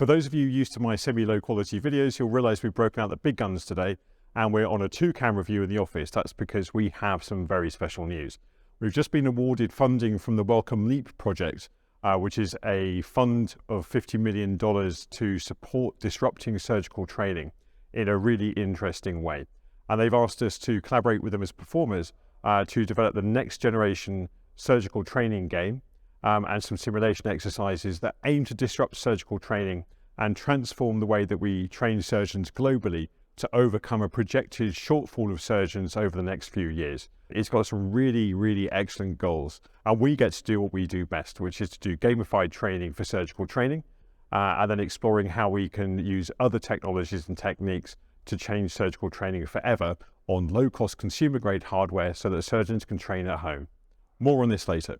For those of you used to my semi-low quality videos, you'll realize we've broken out the big guns today and we're on a 2-camera view in the office. That's because we have some very special news. We've just been awarded funding from the Wellcome Leap project, which is a fund of $50 million to support disrupting surgical training in a really interesting way. And they've asked us to collaborate with them as performers to develop the next generation surgical training game and some simulation exercises that aim to disrupt surgical training and transform the way that we train surgeons globally to overcome a projected shortfall of surgeons over the next few years. It's got some really, really excellent goals. And we get to do what we do best, which is to do gamified training for surgical training, and then exploring how we can use other technologies and techniques to change surgical training forever on low-cost consumer-grade hardware so that surgeons can train at home. More on this later.